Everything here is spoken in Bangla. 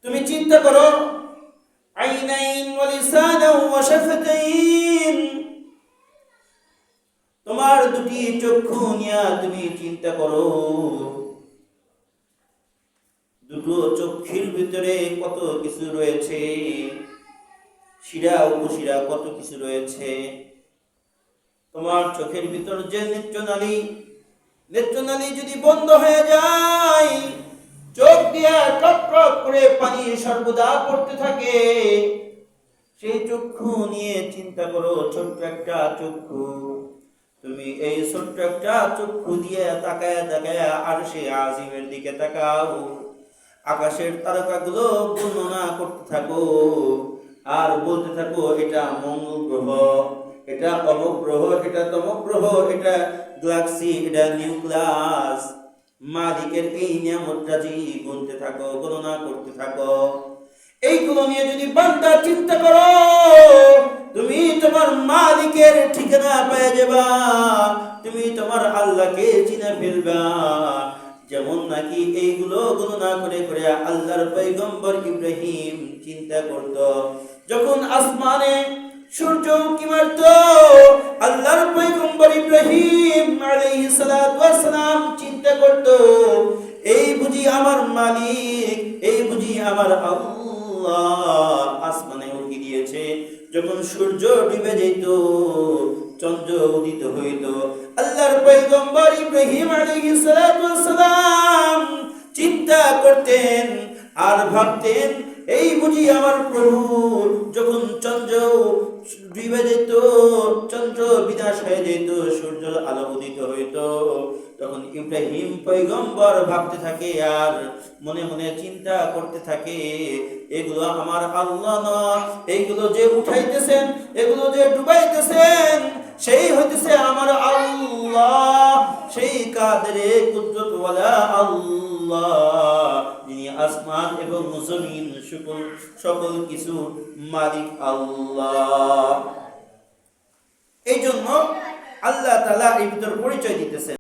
তুমি চিন্তা করো, আইনাইন ওয়া লিসানান ওয়া শাফাতাইন, তোমার দুটি চক্ষু নিয়ে তুমি চিন্তা করো, দুটো চক্ষুর ভিতরে কত কিছু রয়েছে, শিরা উপশিরা কত কিছু রয়েছে। তোমার চোখের ভিতর যে নেত্রনালী যদি বন্ধ হয়ে যায়, চোখ দিয়ে টপ টপ করে পানি সর্বদা পড়তে থাকে, সেই চক্ষু নিয়ে চিন্তা করো, ছোট্ট একটা চক্ষু, তুমি এই ছোট্ট একটা চক্ষু দিয়ে তাকায় তাকায় আরশে আজিমের দিকে তাকাও, আকাশের তারকাগুলো বর্ণনা করতে থাকো আর বলতে থাকো, এটা মঙ্গল গ্রহ, এটা অমুক গ্রহ, এটা তমুক গ্রহ, এটা গ্যালাক্সি, এটা নিউক্লিয়াস। মালিকের এই নিয়ামতরাজি গুনতে থাকো, গণনা করতে থাকো। এইগুলো নিয়ে যদি বান্দা চিন্তা করো, তুমি তোমার মালিকের ঠিকানা পেয়ে যাবা, তুমি তোমার আল্লাহকে চিনে ফেলবা। যেমন নাকি এইগুলো গণনা করে করে আল্লাহর পয়গম্বর ইব্রাহিম চিন্তা করত, যখন আসমানে সূর্য উঁকি মারত, আল্লাহর পয়গম্বর ইব্রাহিম আলাইহিস সালাতু ওয়াস সালাম চিন্তা করত, এই বুঝি আমার মালিক, এই বুঝি আমার আল্লাহ আসমানে উঁকি দিয়েছে। যখন সূর্য ডুবে যেত, চন্দ্র উদিত হইত, আল্লাহর পয়গম্বর ইব্রাহিম আলাইহিস সালাতু ওয়াস সালাম চিন্তা করতেন আর ভাবতেন, এই বুঝি আমার প্রভু। যখন চন্দ্র ডুবে যেত, চন্দ্র বিনাশ হয়ে যেত, সূর্য আলো উদিত হইত, তখন ইব্রাহিম পয়গম্বর ভাবতে থাকে আর মনে মনে চিন্তা করতে থাকে, এগুলো আমার আল্লাহ না, এইগুলো যে উঠাইতেছেন, এগুলো যে ডুবাইতেছেন, সেই হইতেছে আমার আল্লাহ, সেই কাদেরে কুদরত ওয়ালা আল্লাহ, যিনি আসমান এবং জমিন সকল কিছু মালিক আল্লাহ। এই জন্য আল্লাহ তাআলা এই ভিতর পরিচয় দিতেছেন।